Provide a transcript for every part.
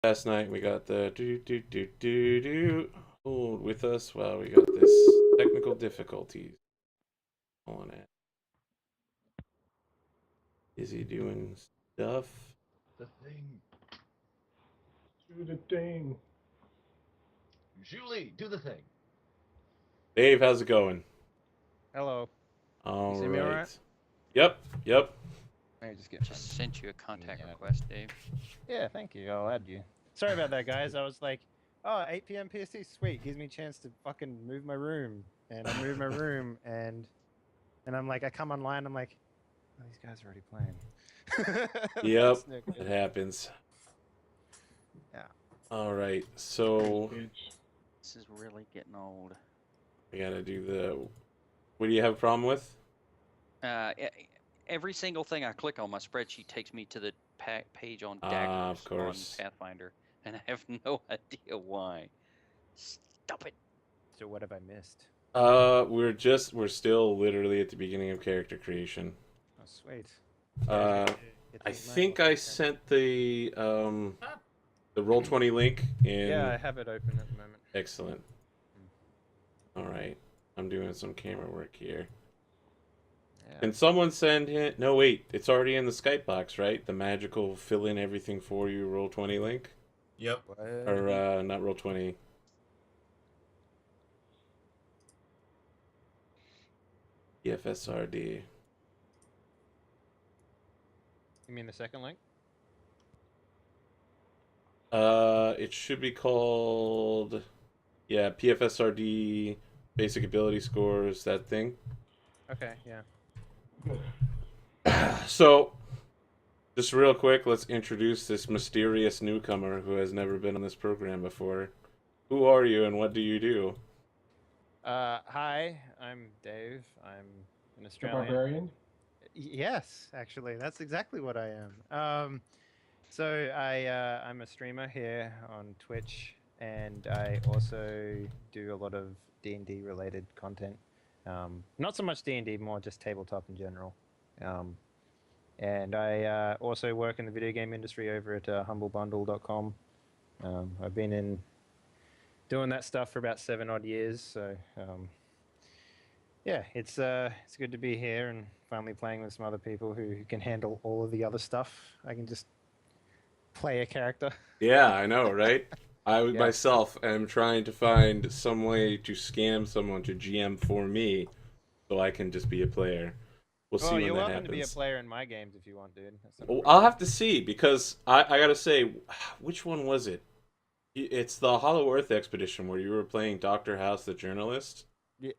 Last night we got the hold with us while we got this technical difficulties on it. Is he doing stuff? The thing. Do the thing. Julie, do the thing. Dave, how's it going? Hello. All see me all right? Yep. Let me just get Just sent you a contact Yeah. request, Dave. Yeah, thank you. I'll add you. Sorry about that, guys. I was like, oh, 8 p.m. PST, sweet. Gives me a chance to fucking move my room. And I move my room, and I'm like, I come online, I'm like, oh, these guys are already playing. Yep. That's no good. It happens. Yeah. All right. So This is really getting old. we gotta do the. What do you have a problem with? Every single thing I click on my spreadsheet takes me to the page on daggers Of course. on Pathfinder, and I have no idea why. Stop it. So what have I missed? We're still literally at the beginning of character creation. Oh, sweet. I think I sent the Roll20 link in. Yeah, I have it open at the moment. Excellent. All right, I'm doing some camera work here. Yeah. Can someone send it? No, wait, it's already in the Skype box, right? The magical fill in everything for you Roll20 link, Yep. or not Roll20. PFSRD. You mean the second link? It should be called, yeah, PFSRD, basic ability scores, that thing. Okay, yeah. So, just real quick, let's introduce this mysterious newcomer who has never been on this program before. Who are you and what do you do? Hi, I'm Dave. I'm an The Australian. barbarian. Yes, actually, that's exactly what I am. So I'm a streamer here on Twitch, and I also do a lot of D&D related content. Not so much D&D, more just tabletop in general. And I also work in the video game industry over at humblebundle.com. I've been doing that stuff for about 7 odd years, so yeah, it's good to be here and finally playing with some other people who can handle all of the other stuff. I can just play a character. Yeah, I know, right? I Yeah. myself am trying to find some way to scam someone to GM for me so I can just be a player. We'll see when You're that welcome happens. to be a player in my games if you want, dude. That's not a Well, problem. I'll have to see because I gotta say, which one was it? It's the Hollow Earth expedition where you were playing Dr. House the journalist. Yeah.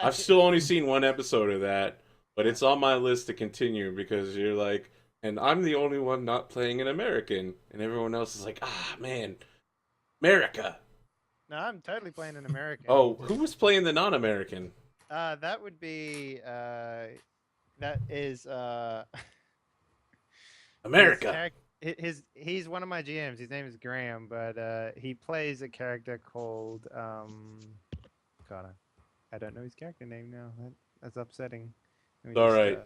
I've still only seen one episode of that, but it's on my list to continue because you're like, and I'm the only one not playing an American, and everyone else is like, ah, man, America. No, I'm totally playing an American. Oh, who was playing the non-American? That would be that is America. He's one of my GMs. His name is Graham, but he plays a character called God, I don't know his character name now. That's upsetting. It's all right.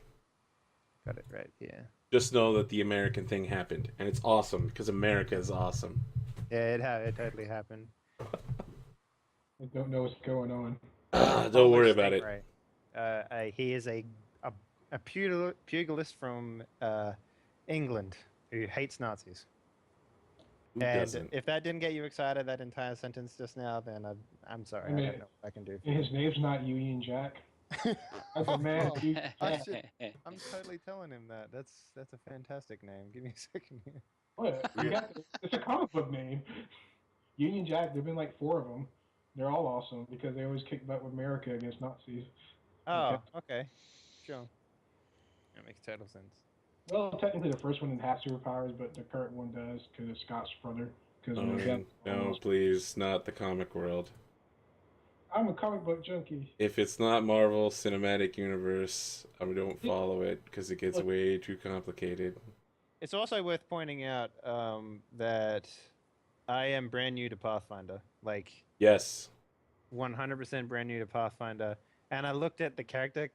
Got it right. Yeah. Just know that the American thing happened, and it's awesome because America is awesome. Yeah, it totally happened. I don't know what's going on. Don't worry about it. Right. He is a pugilist from England who hates Nazis. Who And doesn't? if that didn't get you excited, that entire sentence just now, then I'm sorry. I don't know what I can do. And his name's not Union Jack. That's a man. I'm totally telling him that. That's a fantastic name. Give me a second here. What? It's a comic book name. Union Jack. There've been like 4 of them. They're all awesome because they always kick butt with America against Nazis. Oh, okay. Sure. That makes total sense. Well, technically the first one didn't have superpowers, but the current one does because it's Scott's brother. Oh, no, please, not the comic world. I'm a comic book junkie. If it's not Marvel Cinematic Universe, I don't follow it because it gets way too complicated. It's also worth pointing out that I am brand new to Pathfinder. Like, yes, 100% brand new to Pathfinder. And I looked at the character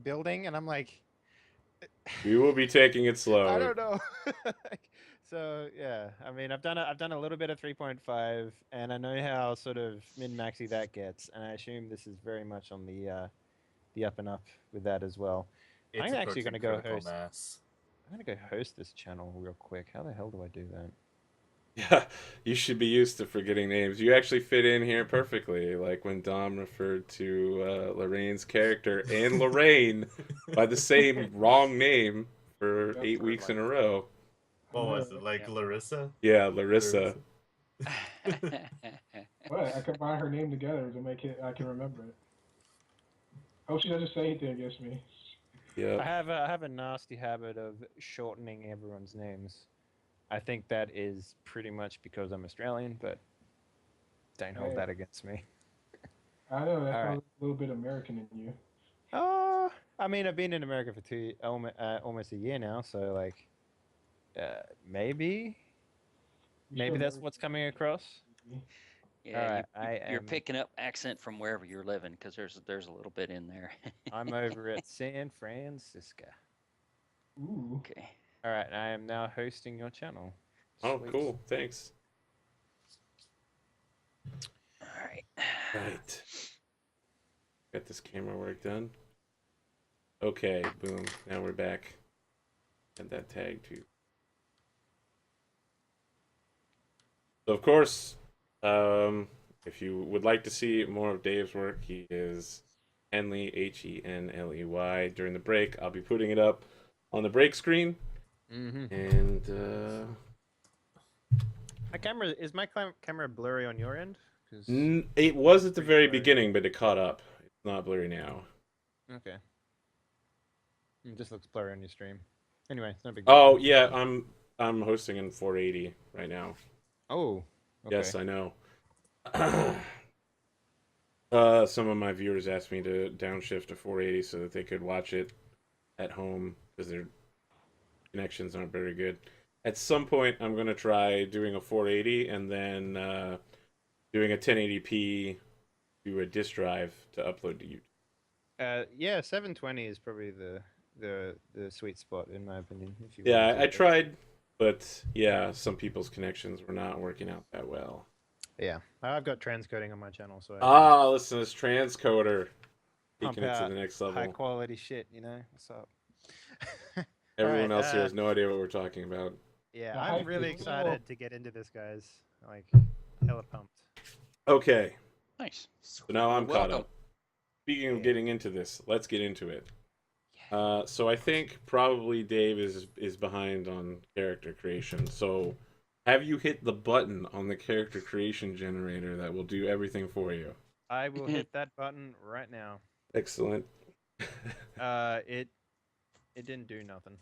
building, and I'm like, we will be taking it slow. I don't know. So yeah, I mean, I've done a little bit of 3.5, and I know how sort of min-maxy that gets, and I assume this is very much on the up and up with that as well. It's I'm actually approaching going to go critical host. mass. I'm going to go host this channel real quick. How the hell do I do that? Yeah, you should be used to forgetting names. You actually fit in here perfectly, like when Dom referred to Lorraine's character and Lorraine by the same wrong name for Yep. 8 weeks in a row. What was it, like Yep. Larissa? Yeah, Larissa. What? I combine her name together to make it. I can remember it. Hope she doesn't say anything against me. I Yep. have a nasty habit of shortening everyone's names. I think that is pretty much because I'm Australian, but don't hold Hey. that against me. I know that All sounds a little bit American in you. I mean, I've been in America for almost a year now, so like, maybe You're still that's what's coming across. Yeah, Alright, you're am- picking up accent from wherever you're living because there's a little bit in there. I'm over at San Francisco. Ooh. Okay. All right, I am now hosting your channel. Oh, Sweet. cool. Thanks. All right. Right. Got this camera work done. Okay, boom. Now we're back. And that tag too. So of course, if you would like to see more of Dave's work, he is Henley, Henley. During the break, I'll be putting it up on the break screen. Mm-hmm. And My camera blurry on your end? 'Cause- it was at the Pretty very blurry. beginning, but it caught up. It's not blurry now. Okay. It just looks blurry on your stream. Anyway, it's no big deal. Oh yeah, I'm hosting in 480 right now. Oh. Okay. Yes, I know. Some of my viewers asked me to downshift to 480 so that they could watch it at home because their connections aren't very good. At some point, I'm gonna try doing a 480 and then doing a 1080p to a disk drive to upload to YouTube. Yeah, 720 is probably the sweet spot in my opinion. If you Yeah, wanted to I go- tried, but yeah, some people's connections were not working out that well. Yeah, I've got transcoding on my channel, so I Ah, listen to this transcoder. pump Taking it to out the next high level. quality shit. You know what's up? Everyone Alright, else here has no idea what we're talking about. Yeah, The I'm hype really is excited real. to get into this, guys. Like, hella pumped. Nice. Okay, so now I'm caught Welcome. up. Speaking of Yeah. getting into this, let's get into it. So I think probably Dave is behind on character creation. So have you hit the button on the character creation generator that will do everything for you? I will hit that button right now. Excellent. It didn't do nothing.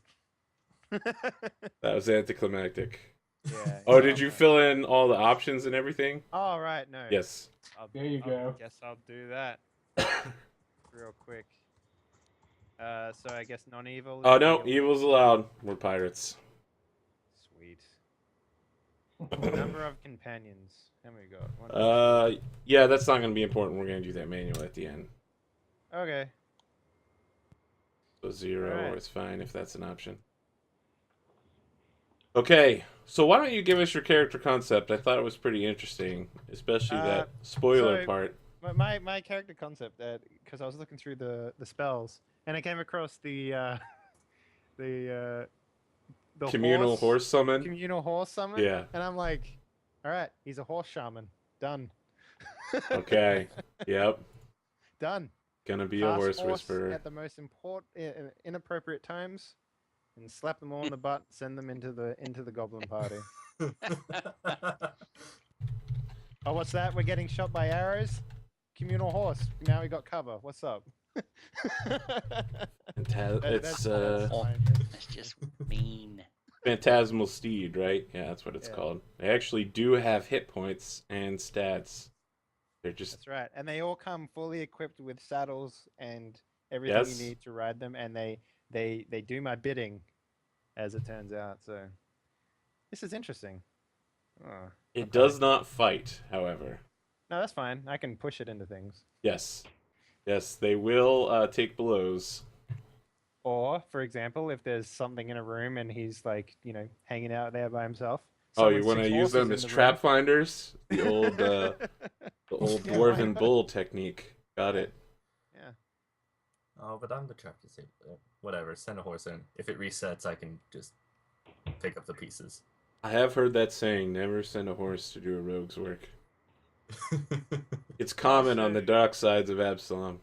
That was anticlimactic. Yeah. Oh, did you fill in all the options and everything? Oh, right, no. Yes. There you go. Guess I'll do that real quick. So I guess non-evil. Oh is no, the- evil's allowed. We're pirates. Sweet. Number of companions. How many we got? One, two, Yeah, that's not going to be important. We're going to do that manual at the end. Okay. So 0 Alright. is fine if that's an option. Okay, so why don't you give us your character concept? I thought it was pretty interesting, especially that spoiler so- part. My character concept, because I was looking through the spells, and I came across the Communal horse summon. communal horse summon. Yeah. And I'm like, all right, he's a horse shaman. Done. Okay. Yep. Done. Gonna be a Cast horse whisperer. at the most important, inappropriate times, and slap them all on the butt. Send them into the goblin party. Oh, what's that? We're getting shot by arrows. Communal horse. Now we got cover. What's up? It's fine. That's just mean. Phantasmal Steed, right? Yeah, that's what it's Yeah. called. They actually do have hit points and stats. They're just That's right. And they all come fully equipped with saddles and everything Yes. you need to ride them. And they do my bidding, as it turns out. So this is interesting. Oh. It does not fight, however. No, that's fine. I can push it into things. Yes. Yes, they will take blows. Or, for example, if there's something in a room and he's like, hanging out there by himself. Oh, you Summon want to 6 use horses them in as the trap room. finders? The old Yeah, why dwarven not? bull technique. Got it. Yeah. Oh, but I'm the trap disable. Whatever, send a horse in. If it resets, I can just pick up the pieces. I have heard that saying, never send a horse to do a rogue's work. It's common on the dark sides of Absalom.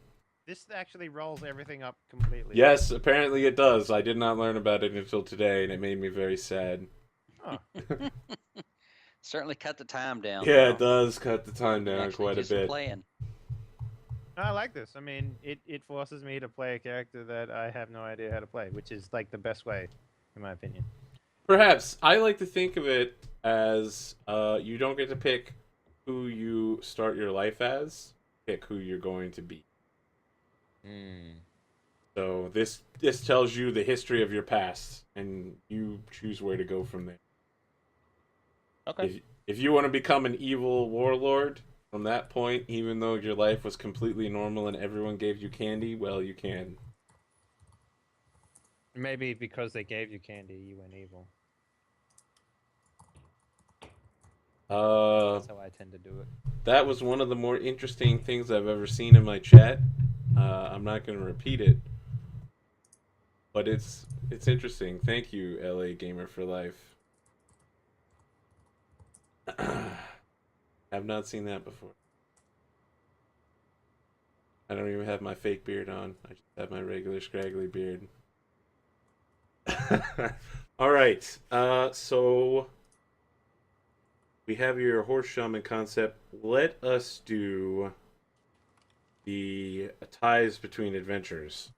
This actually rolls everything up completely. Yes, apparently it does. I did not learn about it until today, and it made me very sad. Oh. Certainly cut the time down. Yeah, though. it does cut the time You're down actually quite a just bit. Playing. I like this. I mean, it forces me to play a character that I have no idea how to play, which is like the best way, in my opinion. Perhaps. I like to think of it as you don't get to pick who you start your life as, pick who you're going to be. So this tells you the history of your past, and you choose where to go from there. Okay. If you want to become an evil warlord from that point, even though your life was completely normal and everyone gave you candy, well, you can. Maybe because they gave you candy, you went evil. That's how I tend to do it. That was one of the more interesting things I've ever seen in my chat. I'm not going to repeat it, but it's interesting. Thank you, LA Gamer for Life. I've not seen that before. I don't even have my fake beard on. I just have my regular scraggly beard. All right. So we have your horse shaman concept. Let us do the ties between adventures.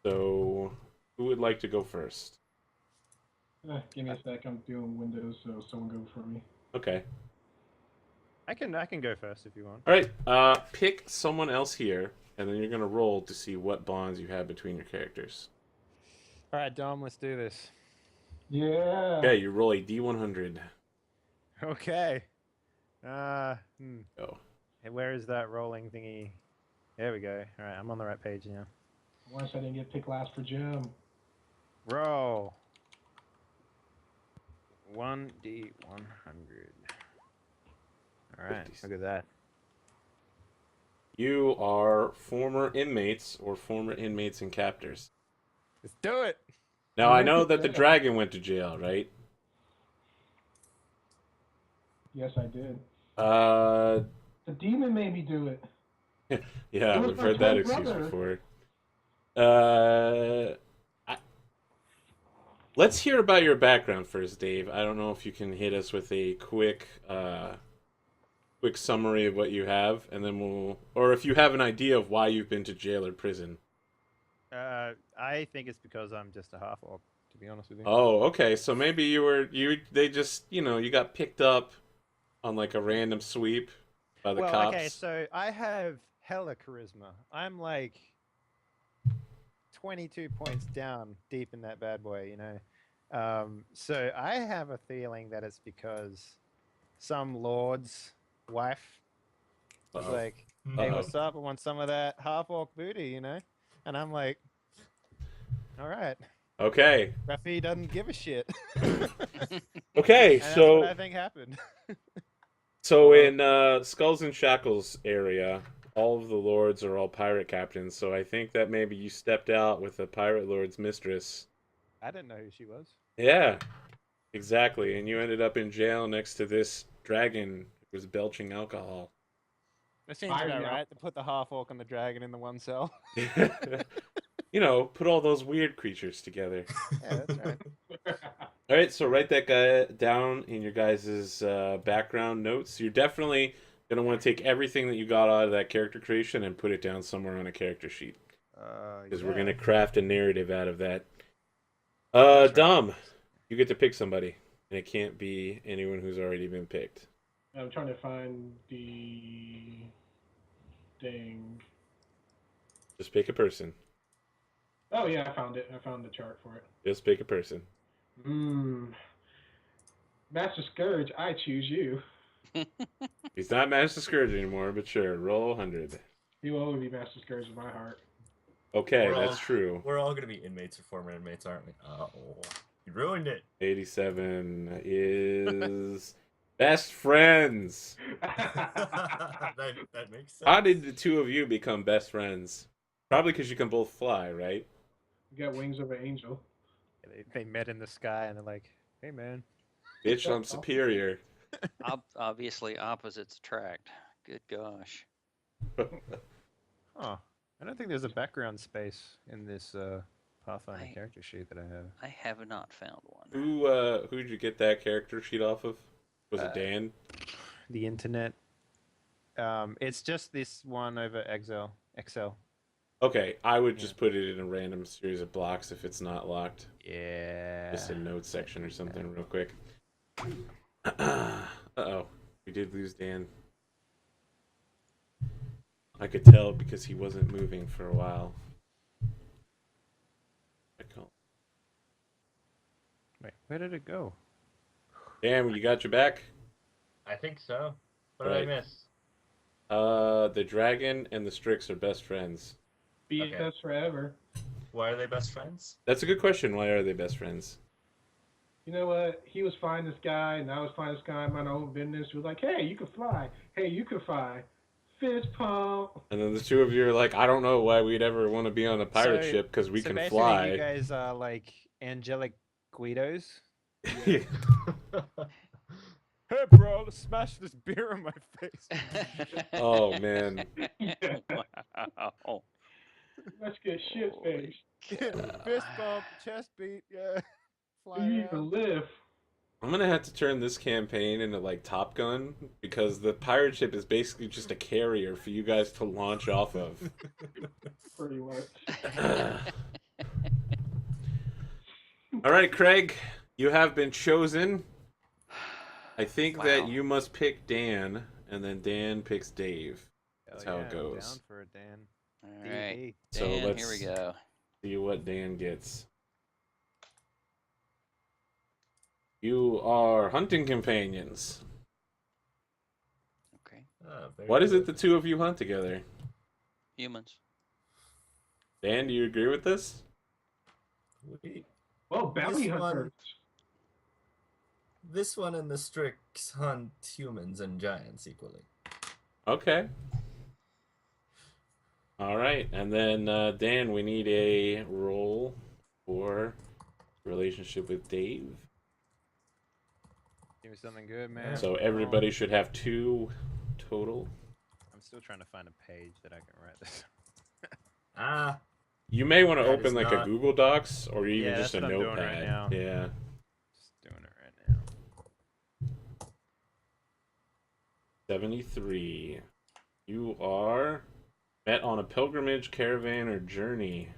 So, who would like to go first? Give me a sec. I'm doing Windows, so someone go for me. Okay. I can go first if you want. All right. Pick someone else here, and then you're gonna roll to see what bonds you have between your characters. All right, Dom, let's do this. Yeah. Okay, you roll a D100. Okay. Go. Hey, where is that rolling thingy? There we go. All right, I'm on the right page now. Once I didn't get picked last for Jim. Roll. 1D100. All right, look at that. You are former inmates or former inmates and captors. Let's do it. Now, I know went to that the jail. dragon went to jail, right? Yes, I did. Uh, The demon made me do it. yeah, It was we've my heard that twin excuse brother. before. Let's hear about your background first, Dave. I don't know if you can hit us with a quick summary of what you have, and then or if you have an idea of why you've been to jail or prison. I think it's because I'm just a half orc, to be honest with you. Oh, okay. So maybe they just, you got picked up on like a random sweep by the cops. Okay, so I have hella charisma. I'm like 22 points down deep in that bad boy, So I have a feeling that it's because some lord's wife was Uh-oh. like, hey, what's up? I want some of that half orc booty, And I'm like, all right. Okay. Ruffy doesn't give a shit. Okay, And that's so what I think happened. so in Skulls and Shackles area, all of the lords are all pirate captains. So I think that maybe you stepped out with a pirate lord's mistress. I didn't know who she was. Yeah, exactly. And you ended up in jail next to this dragon who was belching alcohol. It seems about right to put the half orc and the dragon in the one cell. Put all those weird creatures together. Yeah, that's right. All right, so write that guy down in your guys' background notes. You're definitely going to want to take everything that you got out of that character creation and put it down somewhere on a character sheet. Because we're going to craft a narrative out of that. Dom, you get to pick somebody. And it can't be anyone who's already been picked. I'm trying to find the thing. Just pick a person. Oh, yeah, I found it. I found the chart for it. Just pick a person. Master Scourge, I choose you. He's not Master Scourge anymore, but sure, roll 100. You will always be Master Scourge in my heart. Okay, We're that's all- true. We're all gonna be inmates or former inmates, aren't we? Oh, you ruined it. 87 is best friends. that makes sense. How did the two of you become best friends? Probably because you can both fly, right? You got wings of an angel. They met in the sky and they're like, "Hey, man." Bitch, I'm superior. Obviously, opposites attract. Good gosh. Oh, I don't think there's a background space in this Pathfinder character sheet that I have. I have not found one. Who'd you get that character sheet off of? Was it Dan? The internet. It's just this one over Excel. Okay, I would just put it in a random series of blocks if it's not locked. Yeah. Just a notes section or something real quick. Uh-oh. We did lose Dan. I could tell because he wasn't moving for a while. Wait, where did it go? Dan, you got your back? I think so. What did I Right. miss? The dragon and the Strix are best friends. BFFs Okay. forever. Why are they best friends? That's a good question. Why are they best friends? You know what? He was flying this guy, and I was flying this guy in my own business. He was like, hey, you can fly. Hey, you can fly. Fist pump. And then the two of you are like, I don't know why we'd ever want to be on a pirate So- ship because we so can basically, fly. you guys are like angelic Guidos. Yeah. Hey, bro, let's smash this beer in my face. Oh, man. Wow. Let's get shit faced. Fist bump, chest beat, yeah. Fly You around. even live. I'm gonna have to turn this campaign into like Top Gun because the pirate ship is basically just a carrier for you guys to launch off of. Pretty much. All right, Craig, you have been chosen. I think Wow. that you must pick Dan, and then Dan picks Dave. That's Hell how yeah, it I'm goes. down for it, Dan. All right. D&D. So Dan, let's here we go. see what Dan gets. You are hunting companions. Okay. What is it the two of you hunt together? Humans. Dan, do you agree with this? Well, bounty This one- hunters. This one and the Strix hunt humans and giants equally. Okay. All right, and then Dan, we need a roll for relationship with Dave. Give me something good, man. So everybody should have 2 total. I'm still trying to find a page that I can write this. Ah, You may want to That open is like a not- Google Docs or even Yeah, just a that's what I'm doing notepad. right now. Yeah. Just doing it right now. 73. You are met on a pilgrimage, caravan, or journey.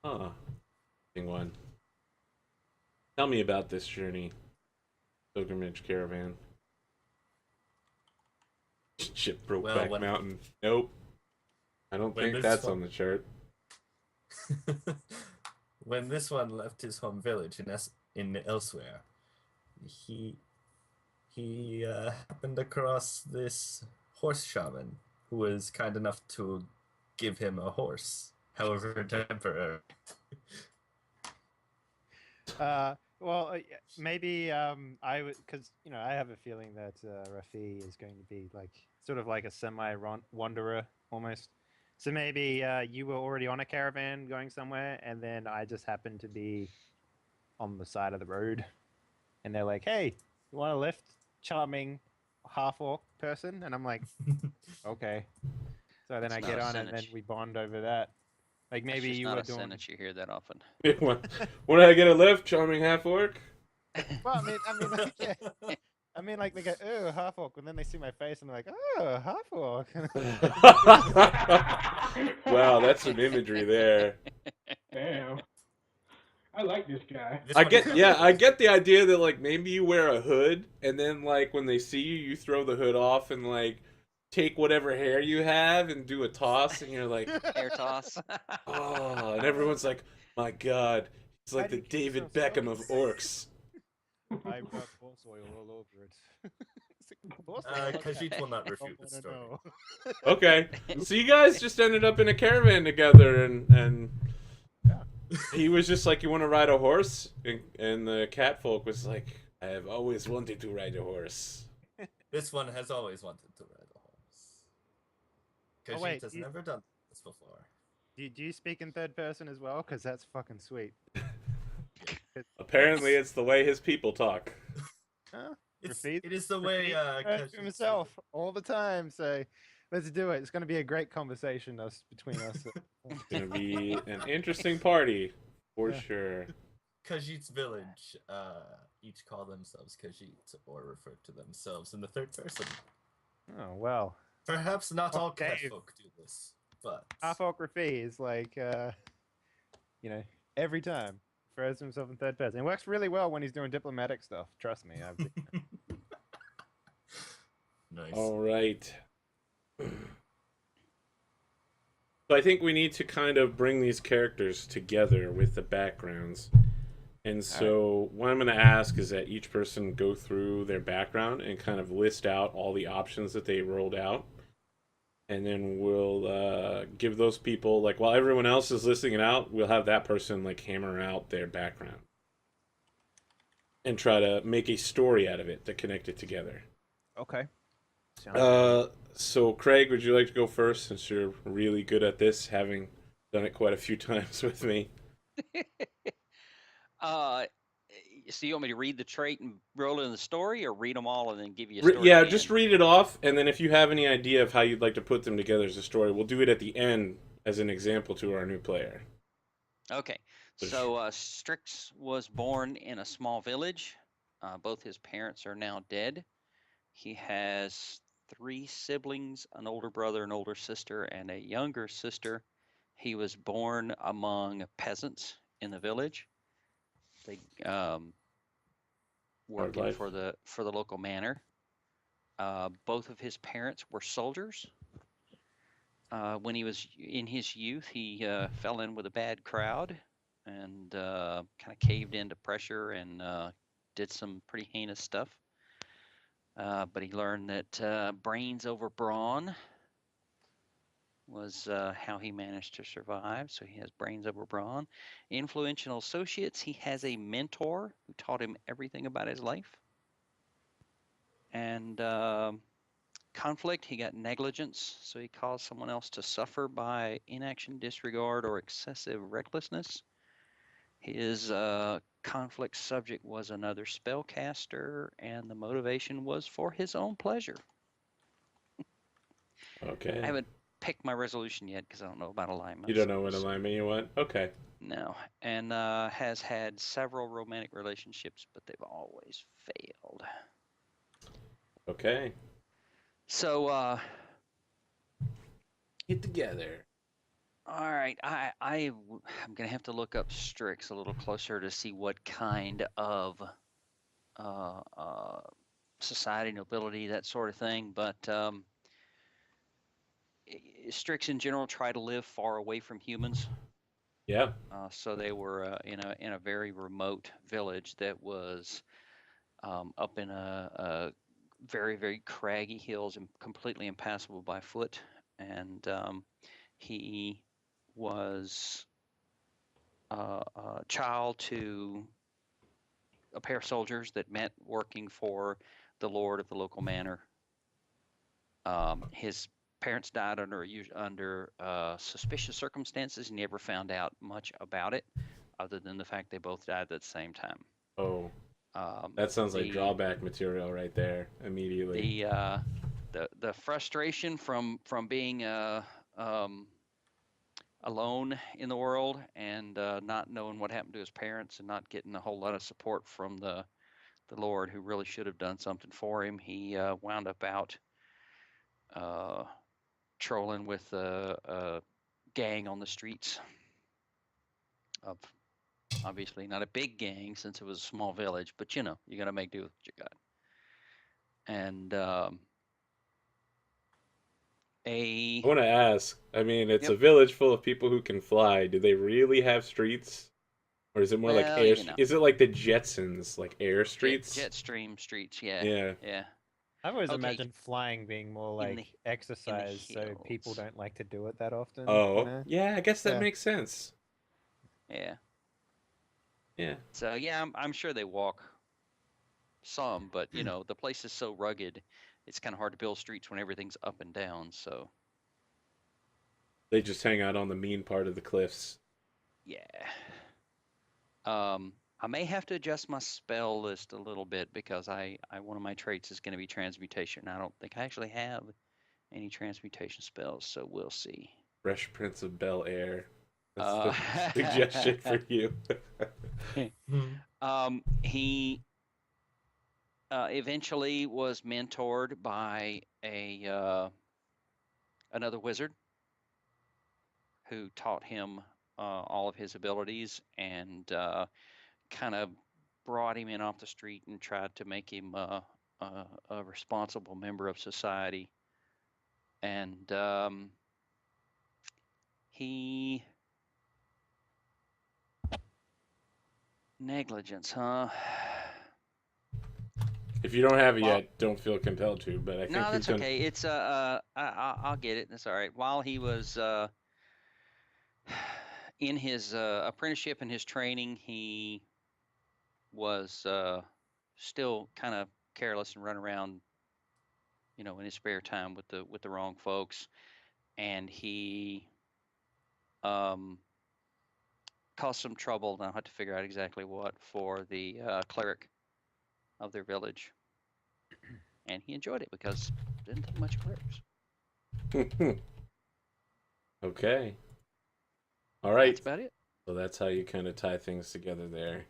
Huh. Interesting one. Tell me about this journey. Pilgrimage, caravan. Ship Brokeback when- Mountain. Nope. I don't when think this that's one- on the chart. when this one left his home village in elsewhere, he happened across this horse shaman who was kind enough to give him a horse, however temporary. Well, maybe I would, because I have a feeling that Rafi is going to be like sort of like a semi-wanderer almost. So maybe you were already on a caravan going somewhere, and then I just happened to be on the side of the road, and they're like, "Hey, you want a lift, charming half-orc person?" And I'm like, "Okay." So then It's I not get a on, and then sentence. we bond over that. Like That's maybe just you not were a doing. sentence you hear that often. When I get a lift, charming half orc? Well, like, yeah. I mean, like they go, "Oh, half orc," and then they see my face and they're like, "Oh, half orc." Wow, that's some imagery there. Damn. I like this guy. This I one get, is yeah, definitely- I get the idea that like maybe you wear a hood, and then like when they see you, you throw the hood off and like take whatever hair you have and do a toss, and you're like, Air toss. oh, and everyone's like, my God, he's like Why do the you keep David yourself Beckham of orcs. I've got horse oil all over it. Of course I will. Khajiit will not I refute the wanna story. know. Okay, so you guys just ended up in a caravan together, and Yeah. he was just like, "You want to ride a horse?" And the catfolk was like, "I have always wanted to ride a horse." This one has always wanted to ride a horse. Oh, Khajiit wait, has you- never done this before. Do you speak in third person as well? Because that's fucking sweet. Apparently, it's the way his people talk. Huh? It is the way Khajiit himself all the time. Say, let's do it. It's going to be a great conversation between us. It's gonna be an interesting party for Yeah. sure. Khajiit's village each call themselves Khajiit or refer to themselves in the third person. Oh well. Perhaps not all Dave. catfolk do this, but Apocryphy is like, every time refers to himself in third person. It works really well when he's doing diplomatic stuff. Trust me. I've nice. All right. So I think we need to kind of bring these characters together with the backgrounds. And so what I'm going to ask is that each person go through their background and kind of list out all the options that they rolled out. And then we'll give those people, like, while everyone else is listing it out, we'll have that person, like, hammer out their background. And try to make a story out of it to connect it together. Okay. So Craig, would you like to go first, since you're really good at this, having done it quite a few times with me? So you want me to read the trait and roll it in the story, or read them all and then give you a story? Yeah, at the just end? read it off, and then if you have any idea of how you'd like to put them together as a story, we'll do it at the end as an example to our new player. Okay. So Strix was born in a small village. Both his parents are now dead. He has 3 siblings, an older brother, an older sister, and a younger sister. He was born among peasants in the village. They working life. for the local manor. Both of his parents were soldiers. When he was in his youth, he fell in with a bad crowd and kind of caved into pressure and did some pretty heinous stuff. But he learned that brains over brawn was how he managed to survive. So he has brains over brawn. Influential associates, he has a mentor who taught him everything about his life. And conflict, he got negligence, so he caused someone else to suffer by inaction, disregard, or excessive recklessness. His conflict subject was another spellcaster, and the motivation was for his own pleasure. Okay. I haven't picked my resolution yet because I don't know about alignment. You don't know what alignment you want? Okay. No, and has had several romantic relationships, but they've always failed. Okay. So, Get together. all right, I'm gonna have to look up Strix a little closer to see what kind of society, nobility, that sort of thing. But Strix in general try to live far away from humans. Yeah. So they were in a very remote village that was up in a very, very craggy hills and completely impassable by foot. And he was a child to a pair of soldiers that met working for the lord of the local manor. His parents died under suspicious circumstances. He never found out much about it, other than the fact they both died at the same time. Oh. That sounds like drawback material right there. Immediately. The frustration from being alone in the world and not knowing what happened to his parents and not getting a whole lot of support from the Lord, who really should have done something for him. He wound up out trolling with a gang on the streets of, obviously not a big gang since it was a small village, but you got to make do with what you got. And I want to ask, it's Yep. a village full of people who can fly. Do they really have streets? Or is it more like Well, air? Is it like the Jetsons, like air streets? Jetstream streets, yeah. Yeah. Yeah. I've always Okay. imagined flying being more In like the exercise, so people hills. don't like to do it that often. Oh, yeah, I guess that Yeah. makes sense. Yeah. Yeah. So yeah, I'm sure they walk some, but you know, the place is so rugged, it's kind of hard to build streets when everything's up and down. So They just hang out on the mean part of the cliffs. yeah. I may have to adjust my spell list a little bit because I one of my traits is going to be transmutation. I don't think I actually have any transmutation spells, so we'll see. Fresh Prince of Bel Air. That's Uh, the suggestion for you. he eventually was mentored by another wizard who taught him all of his abilities and kind of brought him in off the street and tried to make him a responsible member of society. And he negligence, huh? If you don't have it Well, yet, don't feel compelled to. But I think no, you've that's done. okay. It's I'll get it. That's all right. While he was in his apprenticeship and his training, he was still kind of careless and run around, you know, in his spare time with the wrong folks, and he um, caused some trouble. And I'll have to figure out exactly what for the cleric of their village, and he enjoyed it because didn't take much clerics. Okay. All right. That's about it. So that's how you kind of tie things together there.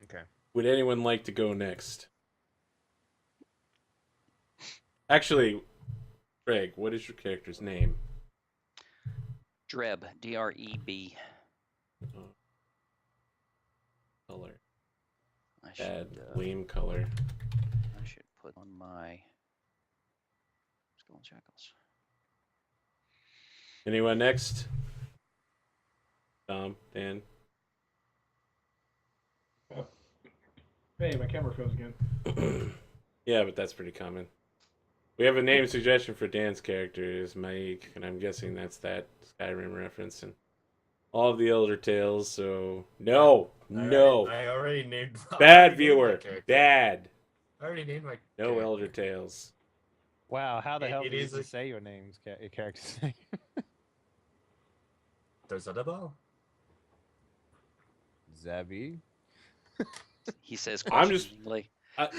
Okay. Would anyone like to go next? Actually, Craig, what is your character's name? Dreb, Dreb. Color. I Bad, should lame color. I should put on my skull and shackles. Anyone next? Tom, Dan. Hey, my camera froze again. Yeah, but that's pretty common. We have a name suggestion for Dan's character is Mike, and I'm guessing that's that Skyrim reference and all of the Elder Tales. So no. I already named. Bad viewer. Bad. I already named my. No character. Elder Tales. Wow, how the hell It did you is just say your name's your character's name? There's a ball. Zabi. He says I'm just- questioningly.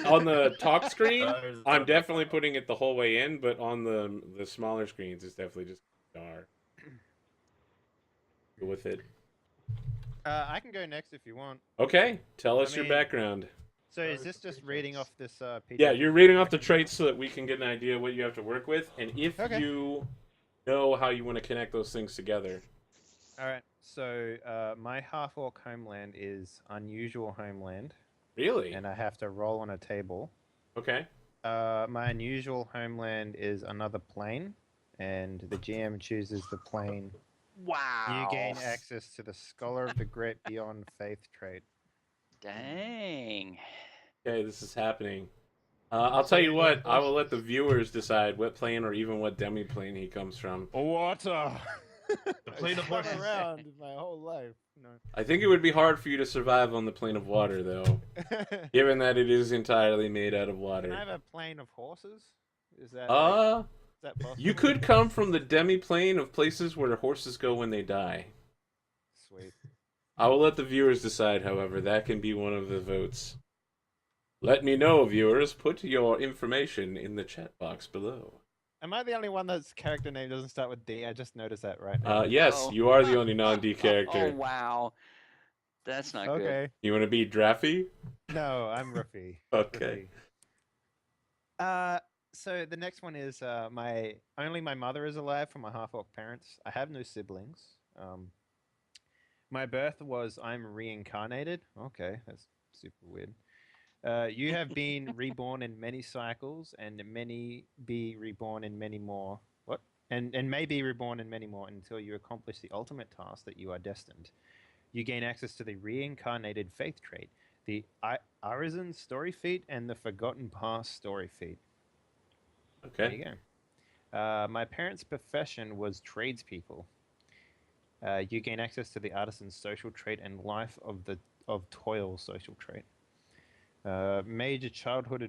On the talk screen, There's I'm a definitely ball. putting it the whole way in, but on the smaller screens, it's definitely just star. Go with it. I can go next if you want. Okay, tell us I your mean- background. So is this just reading off this PDF? Yeah, you're reading off the traits so that we can get an idea what you have to work with, and if Okay. you know how you want to connect those things together. All right. So my half-orc homeland is unusual homeland, Really? and I have to roll on a table. Okay. My unusual homeland is another plane, and the GM chooses the plane. Wow. You gain access to the Scholar of the Great Beyond Faith trait. Dang. Okay, this is happening. I'll tell you what, I will let the viewers decide what plane or even what demi-plane he comes from. Water. The plane of I've horses. swum around my whole life. No. I think it would be hard for you to survive on the plane of water, though, given that it is entirely made out of Can I water. have a plane of horses? Is that is that possible? You could come from the demi-plane of places where the horses go when they die. Sweet. I will let the viewers decide, however. That can be one of the votes. Let me know, viewers. Put your information in the chat box below. Am I the only one that's character name doesn't start with D? I just noticed that right now. Yes, Oh. you are the only non-D Oh, character. wow. That's not good. Okay. You want to be Draffy? No, I'm Ruffy. Okay. Ruffy. So the next one is my mother is alive from my half-orc parents. I have no siblings. My birth was I'm reincarnated. Okay, that's super weird. You have been reborn in many cycles, and many be reborn in many more. What? And may be reborn in many more until you accomplish the ultimate task that you are destined. You gain access to the reincarnated faith trait, the Arisen story feat, and the Forgotten Past story feat. There Okay. you go. My parents' profession was tradespeople. You gain access to the artisan's social trait and life of toil social trait. Major childhood